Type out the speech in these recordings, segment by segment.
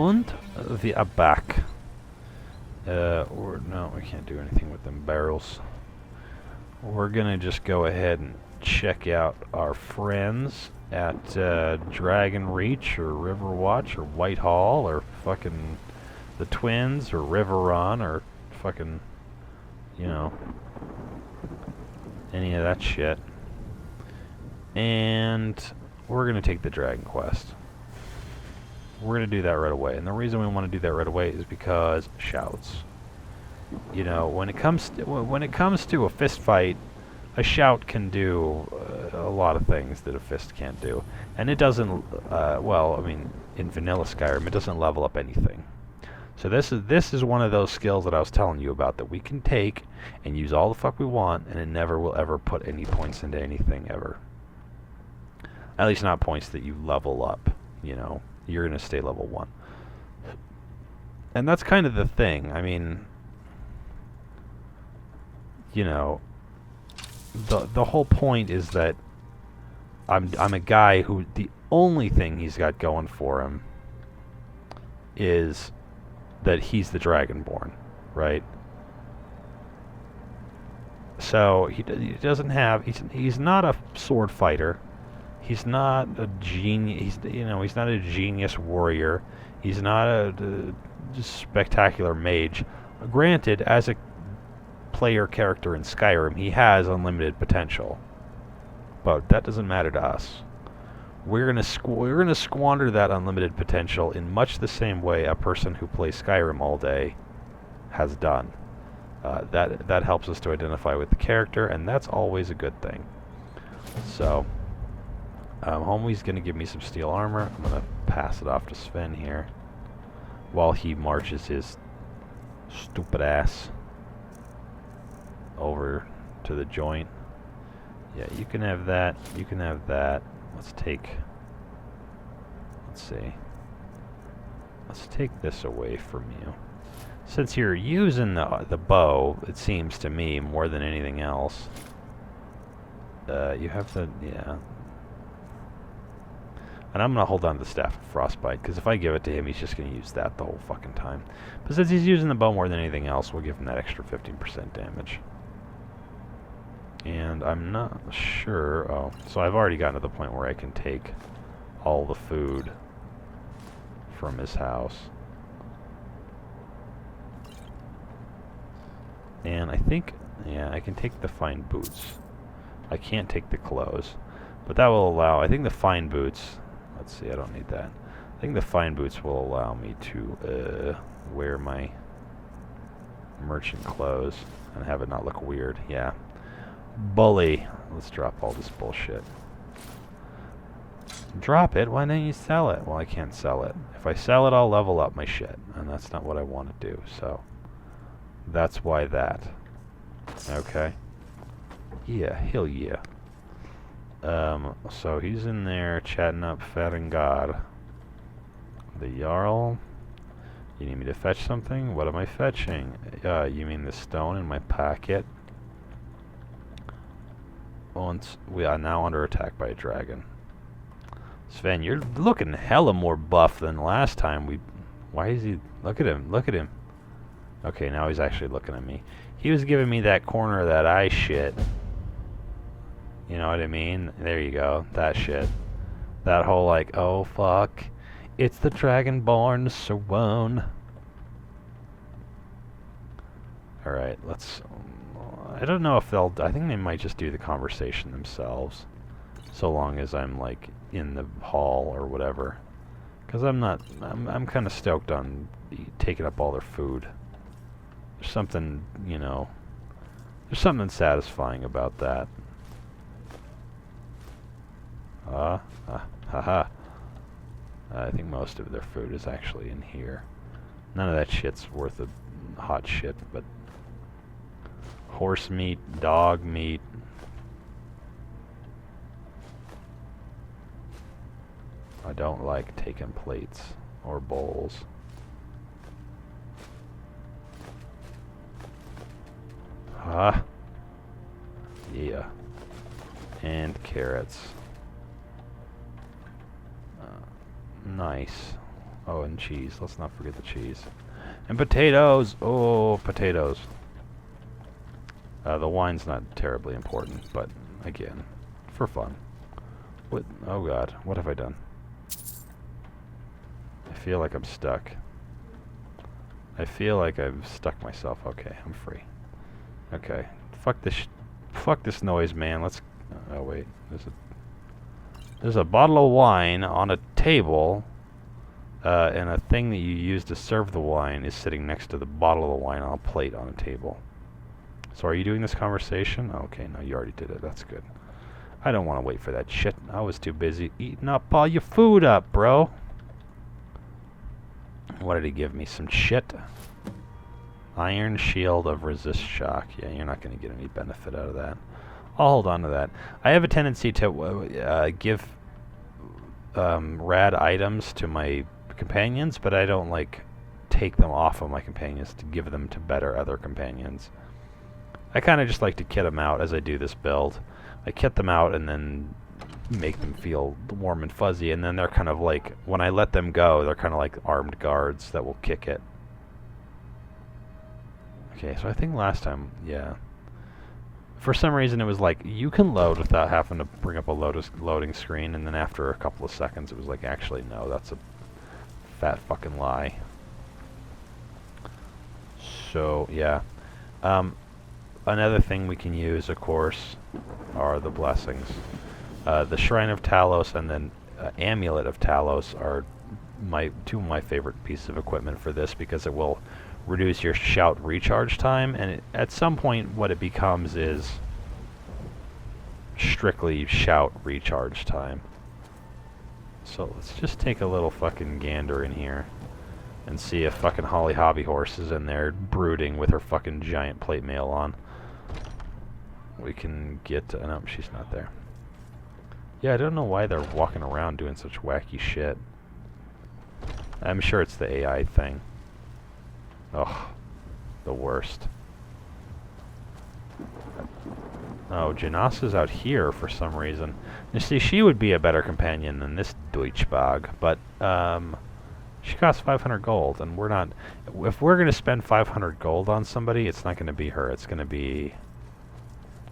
Und we are back. Or no, we can't do anything with them barrels. We're gonna just go ahead and check out our friends at Dragon Reach or Riverwatch or Whitehall or fucking the Twins or River Run or fucking, you know, any of that shit. And we're gonna take the Dragon Quest. We're gonna do that right away, and the reason we want to do that right away is because shouts. You know, when it comes to a fist fight, a shout can do a lot of things that a fist can't do, and it doesn't. Well, I mean, in vanilla Skyrim, it doesn't level up anything. So this is one of those skills that I was telling you about that we can take and use all the fuck we want, and it never will ever put any points into anything ever. At least not points that you level up. You know, you're gonna stay level 1, and that's kind of the thing. I mean, you know, the whole point is that I'm a guy who the only thing he's got going for him is that he's the Dragonborn, right? So he doesn't have he's not a sword fighter. He's not a genius. He's not a genius warrior. He's not a spectacular mage. Granted, as a player character in Skyrim, he has unlimited potential, but that doesn't matter to us. We're gonna squander that unlimited potential in much the same way a person who plays Skyrim all day has done. That helps us to identify with the character, and that's always a good thing. So. Homie's gonna give me some steel armor. I'm gonna pass it off to Sven here while he marches his stupid ass over to the joint. Yeah, you can have that. You can have that. Let's see. Let's take this away from you. Since you're using the bow, it seems to me, more than anything else. You have the, yeah. And I'm going to hold on to the Staff of Frostbite, because if I give it to him, he's just going to use that the whole fucking time. But since he's using the bow more than anything else, we'll give him that extra 15% damage. And I'm not sure... Oh, so I've already gotten to the point where I can take all the food from his house. And I think... Yeah, I can take the fine boots. I can't take the clothes. But that will allow... I think the fine boots... Let's see, I don't need that. I think the fine boots will allow me to wear my merchant clothes and have it not look weird. Yeah. Bully. Let's drop all this bullshit. Drop it? Why don't you sell it? Well, I can't sell it. If I sell it, I'll level up my shit. And that's not what I want to do, so... That's why that. Okay. Yeah, hell yeah. So he's in there chatting up Farengar. The Jarl. You need me to fetch something? What am I fetching? You mean the stone in my packet? And we are now under attack by a dragon. Sven, you're looking hella more buff than last time. Why is he... Look at him, look at him. Okay, now he's actually looking at me. He was giving me that corner of that eye shit. You know what I mean? There you go. That shit. That whole like, oh fuck, it's the Dragonborn Swan. Alright, let's... I don't know if they'll... I think they might just do the conversation themselves. So long as I'm like in the hall or whatever. Because I'm not... I'm kind of stoked on taking up all their food. There's something, you know... There's something satisfying about that. Haha. I think most of their food is actually in here. None of that shit's worth a hot shit, but horse meat, dog meat. I don't like taking plates or bowls. Yeah. And carrots. Nice. Oh, and cheese. Let's not forget the cheese. And potatoes! Oh, potatoes. The wine's not terribly important, but again, for fun. What? Oh god, what have I done? I feel like I'm stuck. I feel like I've stuck myself. Okay, I'm free. Okay, fuck this noise, man. Let's. Oh wait, there's a bottle of wine on a table, and a thing that you use to serve the wine is sitting next to the bottle of wine on a plate on a table. So are you doing this conversation? Okay, no, you already did it. That's good. I don't want to wait for that shit. I was too busy eating up all your food up, bro. What did he give me? Some shit? Iron shield of resist shock. Yeah, you're not going to get any benefit out of that. I'll hold on to that. I have a tendency to give rad items to my companions, but I don't like take them off of my companions to give them to better other companions. I kind of just like to kit them out as I do this build. I kit them out and then make them feel warm and fuzzy, and then they're kind of like, when I let them go, they're kind of like armed guards that will kick it. Okay, so I think last time, yeah. For some reason it was like, you can load without having to bring up a loading screen, and then after a couple of seconds it was like, actually no, that's a fat fucking lie. So, yeah. Another thing we can use, of course, are the blessings. The Shrine of Talos and then Amulet of Talos are two of my favorite pieces of equipment for this, because it will reduce your shout recharge time, and at some point what it becomes is strictly shout recharge time. So let's just take a little fucking gander in here and see if fucking Holly Hobbyhorse is in there brooding with her fucking giant plate mail on. We can get to, no, she's not there. Yeah, I don't know why they're walking around doing such wacky shit. I'm sure it's the AI thing. Ugh, the worst. Oh, Janasa's out here for some reason. You see, she would be a better companion than this Deutschbag, but she costs 500 gold, and we're not. If we're gonna spend 500 gold on somebody, it's not gonna be her. It's gonna be.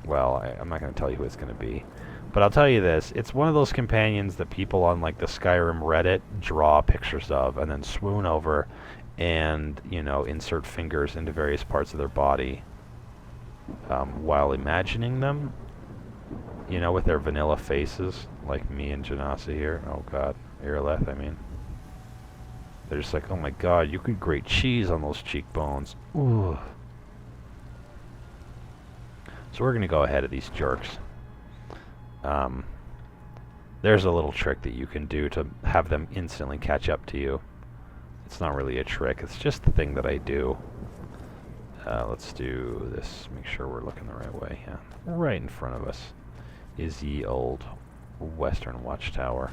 Well, I'm not gonna tell you who it's gonna be, but I'll tell you this: it's one of those companions that people on like the Skyrim Reddit draw pictures of, and then swoon over, and insert fingers into various parts of their body while imagining them, with their vanilla faces, like me and Janasa here. Oh god, Irileth, I mean. They're just like, oh my god, you could grate cheese on those cheekbones. Ooh. So we're gonna go ahead of these jerks. There's a little trick that you can do to have them instantly catch up to you. It's not really a trick, it's just the thing that I do. Let's do this, make sure we're looking the right way. Yeah. Right in front of us is ye old Western Watchtower.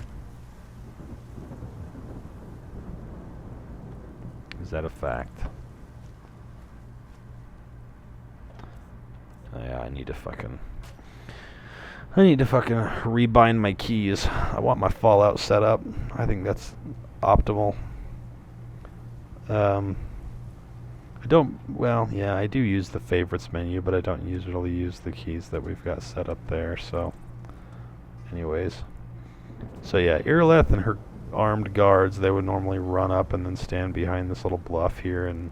Is that a fact? Oh, yeah, I need to fucking rebind my keys. I want my Fallout set up. I think that's optimal. I don't, well, yeah, I do use the favorites menu, but I don't usually use the keys that we've got set up there, so. Anyways. So yeah, Irileth and her armed guards, they would normally run up and then stand behind this little bluff here and,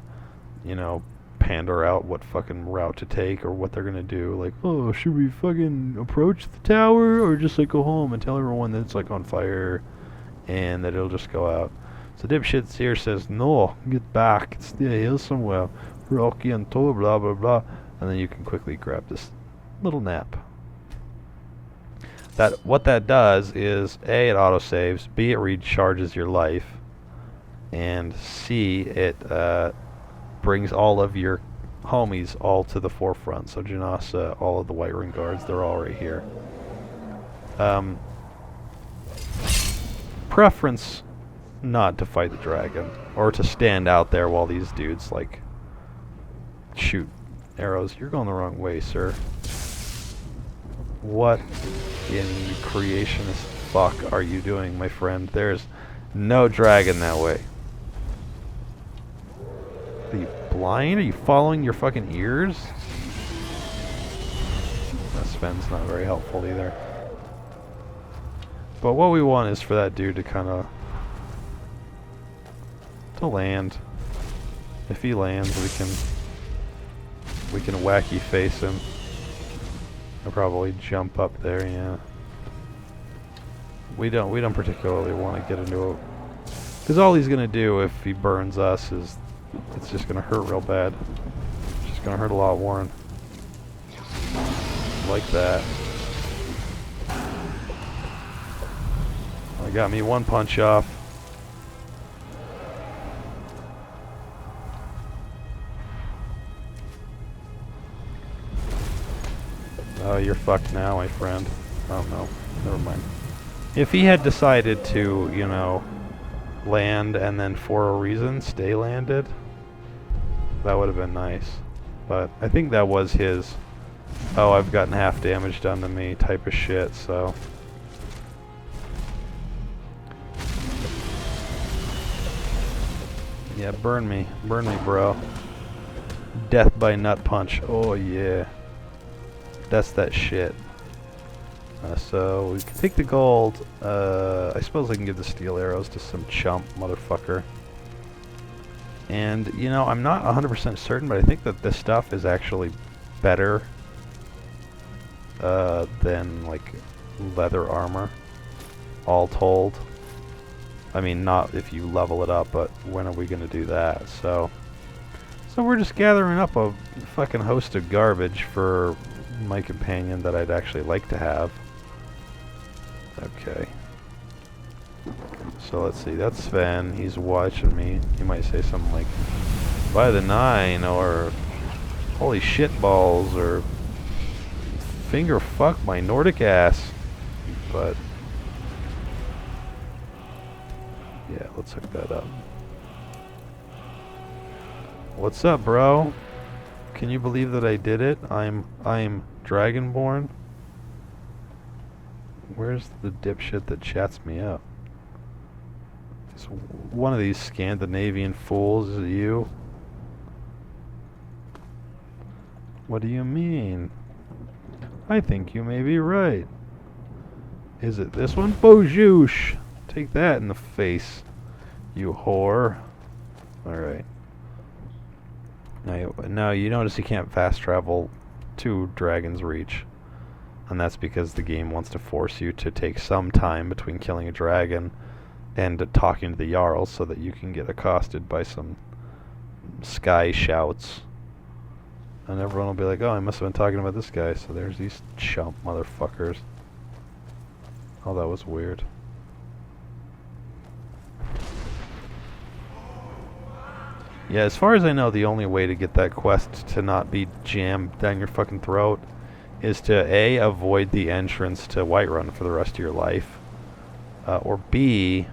pander out what fucking route to take or what they're gonna do. Like, oh, should we fucking approach the tower or just like go home and tell everyone that it's like on fire and that it'll just go out. So dipshit here says, no, get back, it's the hill somewhere, rocky and tall, blah blah blah, and then you can quickly grab this little nap. What that does is A, it autosaves, B, it recharges your life, and C, it brings all of your homies all to the forefront. So Janasa, all of the White Ring guards, they're all right here. Preference not to fight the dragon, or to stand out there while these dudes like shoot arrows. You're going the wrong way, sir. What in creationist fuck are you doing, my friend? There's no dragon that way. blind? Are you following your fucking ears? That Sven's not very helpful either. But what we want is for that dude to kind of... to land. If he lands, we can wacky face him. I'll probably jump up there, yeah. We don't particularly want to get into it. Because all he's going to do if he burns us is... it's just going to hurt real bad. It's just going to hurt a lot, Warren. Like that. I got me one punch off. Oh, you're fucked now, my friend. Oh no, never mind. If he had decided to, you know, land and then for a reason stay landed, that would have been nice. But I think that was his, oh, I've gotten half damage done to me type of shit, so. Yeah, burn me, bro. Death by nut punch, oh yeah. That's that shit. So we can take the gold. I suppose I can give the steel arrows to some chump motherfucker. And, you know, I'm not 100% certain, but I think that this stuff is actually better than, like, leather armor, all told. I mean, not if you level it up, but when are we going to do that? So we're just gathering up a fucking host of garbage for my companion that I'd actually like to have. Okay. So let's see, that's Sven, he's watching me. He might say something like, by the 9, or holy shit balls, or finger fuck my Nordic ass. But yeah, let's hook that up. What's up, bro? Can you believe that I did it? I'm Dragonborn. Where's the dipshit that chats me up? It's one of these Scandinavian fools. Is it you? What do you mean? I think you may be right. Is it this one? Bojoosh! Take that in the face, you whore. Alright. Now you notice you can't fast travel to Dragon's Reach. And that's because the game wants to force you to take some time between killing a dragon and talking to the Jarls so that you can get accosted by some sky shouts. And everyone will be like, oh, I must have been talking about this guy. So there's these chump motherfuckers. Oh, that was weird. Yeah, as far as I know, the only way to get that quest to not be jammed down your fucking throat is to A, avoid the entrance to Whiterun for the rest of your life, or B,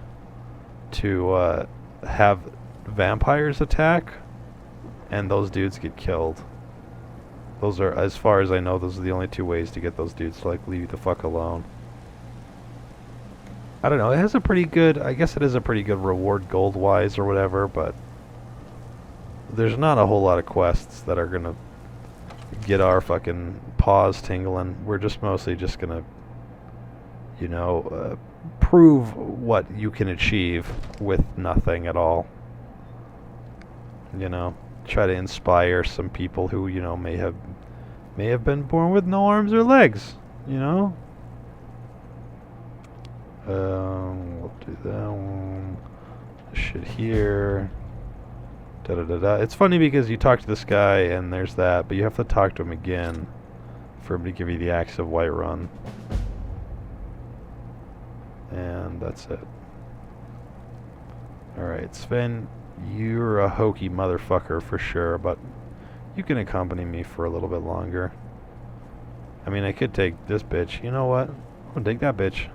to have vampires attack, and those dudes get killed. Those are, as far as I know, those are the only two ways to get those dudes to, like, leave you the fuck alone. I don't know, it has a pretty good, I guess it is a pretty good reward gold-wise or whatever, but there's not a whole lot of quests that are gonna get our fucking paws tingling. We're just mostly just gonna, you know, prove what you can achieve with nothing at all. You know, try to inspire some people who, you know, may have been born with no arms or legs, you know? We'll do that one. This shit here. Da-da-da-da. It's funny because you talk to this guy and there's that, but you have to talk to him again for him to give you the Axe of Whiterun. And that's it. Alright, Sven, you're a hokey motherfucker for sure, but you can accompany me for a little bit longer. I mean, I could take this bitch. You know what? I'll take that bitch.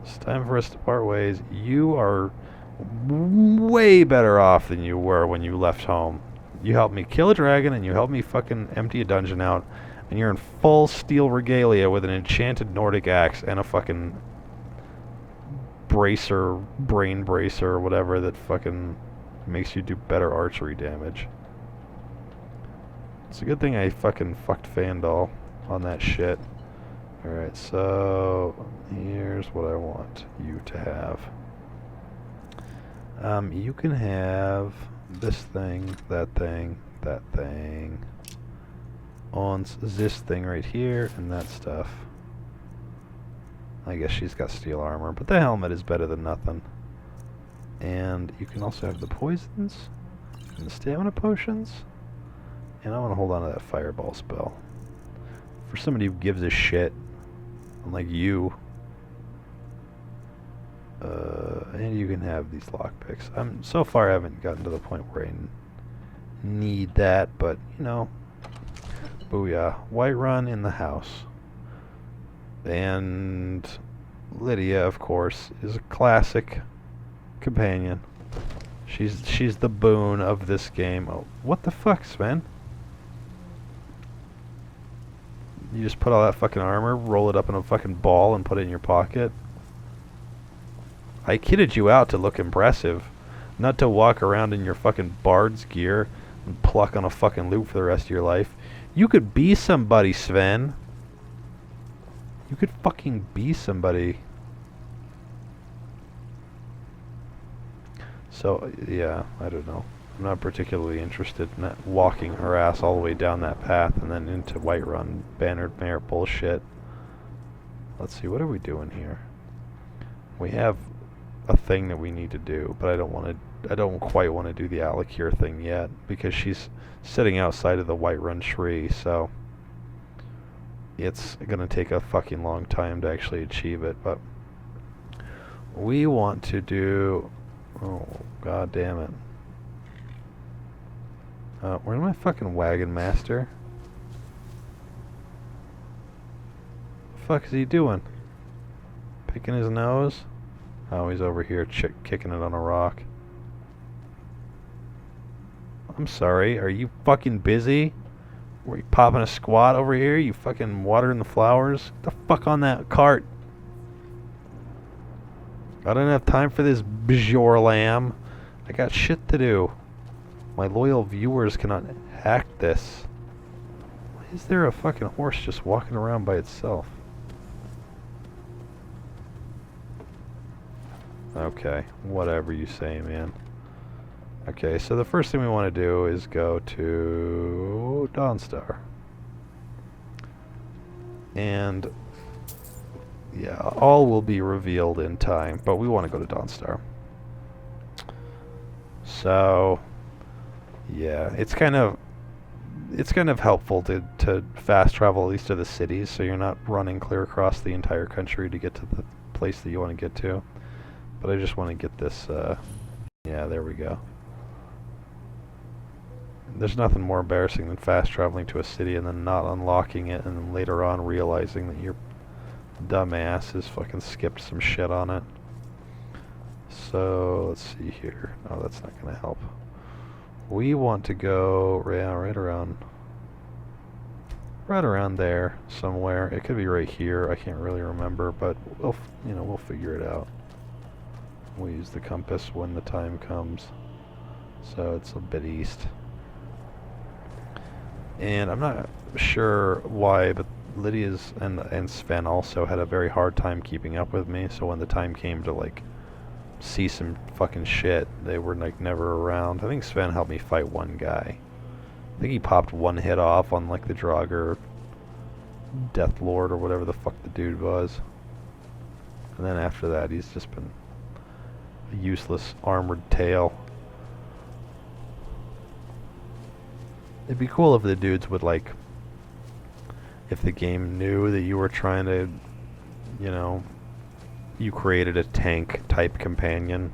It's time for us to part ways. You are way better off than you were when you left home. You helped me kill a dragon and you helped me fucking empty a dungeon out, and you're in full steel regalia with an enchanted Nordic axe and a fucking bracer, brain bracer, or whatever that fucking Makes you do better archery damage. It's a good thing I fucking fucked Fandal on that shit. Alright, so here's what I want you to have. You can have this thing, that thing, that thing, on this thing right here, and that stuff. I guess she's got steel armor, but the helmet is better than nothing. And you can also have the poisons, and the stamina potions, and I want to hold on to that fireball spell. For somebody who gives a shit, unlike you, and you can have these lockpicks. So far I haven't gotten to the point where I need that, but you know, booyah. Whiterun in the house. And Lydia, of course, is a classic companion. She's the boon of this game. Oh, what the fuck, Sven? You just put all that fucking armor, roll it up in a fucking ball, and put it in your pocket? I kitted you out to look impressive, not to walk around in your fucking bard's gear and pluck on a fucking loop for the rest of your life. You could be somebody, Sven. You could fucking be somebody. So, yeah, I don't know. I'm not particularly interested in that walking her ass all the way down that path and then into Whiterun bannered mare bullshit. Let's see, what are we doing here? We have a thing that we need to do, but I don't quite want to do the Alakir thing yet because she's sitting outside of the Whiterun tree, so it's gonna take a fucking long time to actually achieve it. But we want to do, oh god damn it, where's my fucking wagon master? The fuck is he doing? Picking his nose? Oh, he's over here kicking it on a rock. I'm sorry, are you fucking busy? Were you popping a squat over here? You fucking watering the flowers? Get the fuck on that cart. I don't have time for this Bajor lamb. I got shit to do. My loyal viewers cannot hack this. Why is there a fucking horse just walking around by itself? Okay, whatever you say, man. Okay, so the first thing we want to do is go to Dawnstar. And yeah, all will be revealed in time, but we want to go to Dawnstar. So yeah, it's kind of helpful to fast travel at least to the cities, so you're not running clear across the entire country to get to the place that you want to get to. But I just want to get this, yeah, there we go. There's nothing more embarrassing than fast traveling to a city and then not unlocking it and then later on realizing that your dumbass has fucking skipped some shit on it. So, let's see here. Oh, that's not going to help. We want to go right around there somewhere. It could be right here. I can't really remember, but we'll figure it out. We'll use the compass when the time comes. So it's a bit east. And I'm not sure why, but Lydia's and Sven also had a very hard time keeping up with me, so when the time came to like see some fucking shit, they were like never around. I think Sven helped me fight one guy. I think he popped one hit off on like the Draugr Death Lord or whatever the fuck the dude was. And then after that he's just been a useless armored tail. It'd be cool if the dudes would like, if the game knew that you were trying to, you know, you created a tank type companion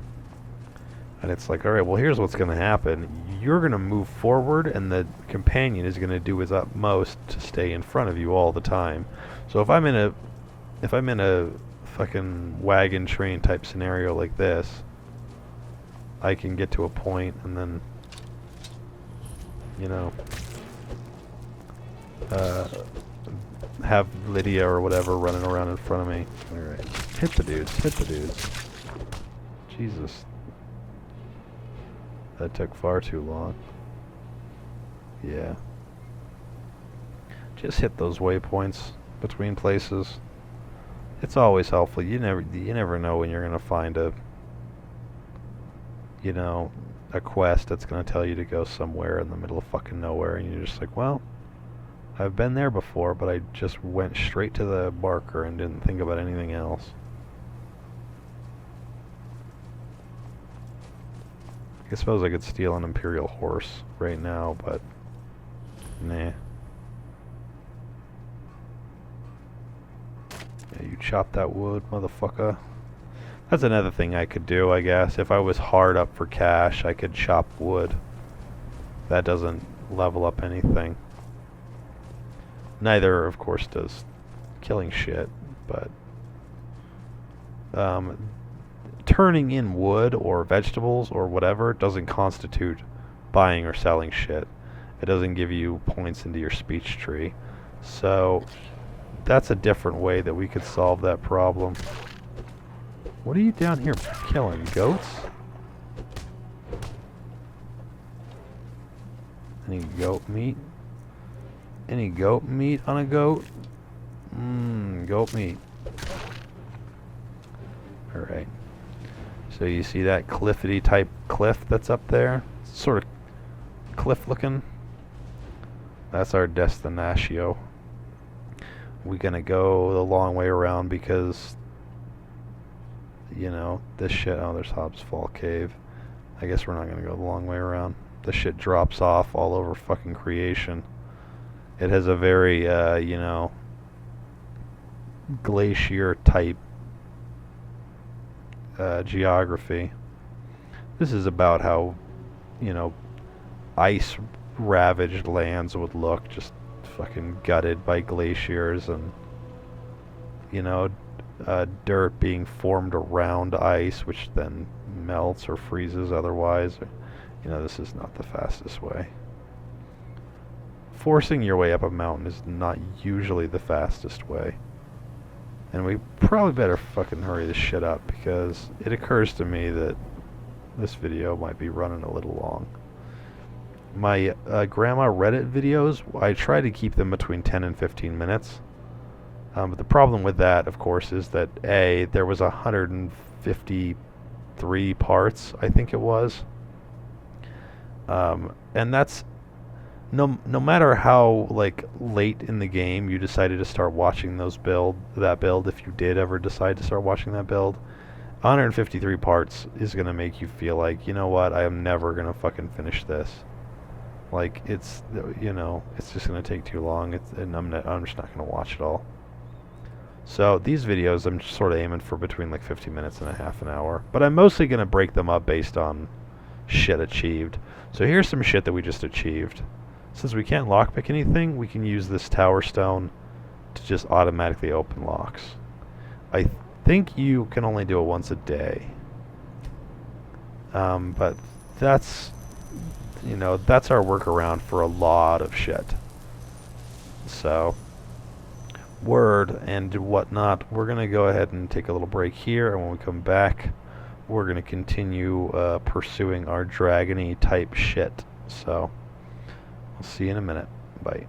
and it's like, alright, well here's what's going to happen. You're going to move forward and the companion is going to do his utmost to stay in front of you all the time. So if I'm in a fucking wagon train type scenario like this, I can get to a point and then, you know, have Lydia or whatever running around in front of me. Alright. Hit the dudes. Hit the dudes. Jesus. That took far too long. Yeah. Just hit those waypoints between places. It's always helpful. You never know when you're gonna find a a quest that's gonna tell you to go somewhere in the middle of fucking nowhere, and you're just like, well, I've been there before, but I just went straight to the marker and didn't think about anything else. I suppose I could steal an Imperial horse right now, but nah. Yeah, you chop that wood, motherfucker. That's another thing I could do, I guess. If I was hard up for cash, I could chop wood. That doesn't level up anything. Neither, of course, does killing shit, but turning in wood or vegetables or whatever doesn't constitute buying or selling shit. It doesn't give you points into your speech tree. So that's a different way that we could solve that problem. What are you down here killing? Goats? Any goat meat? Any goat meat on a goat? Goat meat. Alright. So you see that cliffity type cliff that's up there? Sort of cliff looking. That's our destinatio. We're gonna go the long way around because, this shit. Oh, there's Hobbs Fall Cave. I guess we're not gonna go the long way around. This shit drops off all over fucking creation. It has a very, glacier type geography. This is about how, ice ravaged lands would look, just fucking gutted by glaciers and, dirt being formed around ice, which then melts or freezes otherwise. This is not the fastest way. Forcing your way up a mountain is not usually the fastest way. And we probably better fucking hurry this shit up, because it occurs to me that this video might be running a little long. My grandma Reddit videos, I try to keep them between 10 and 15 minutes. But the problem with that, of course, is that there was 153 parts, I think it was. And that's no matter how late in the game you decided to start watching that build, if you did ever decide to start watching that build, 153 parts is gonna make you feel like, you know what, I am never gonna fucking finish this. It's just gonna take too long. And I'm just not gonna watch it all. So these videos, I'm just sort of aiming for between 50 minutes and a half an hour. But I'm mostly gonna break them up based on shit achieved. So here's some shit that we just achieved. Since we can't lockpick anything, we can use this tower stone to just automatically open locks. I think you can only do it once a day. But that's our workaround for a lot of shit. So, word and whatnot, we're going to go ahead and take a little break here, and when we come back, we're going to continue pursuing our dragony type shit. So, I'll see you in a minute. Bye.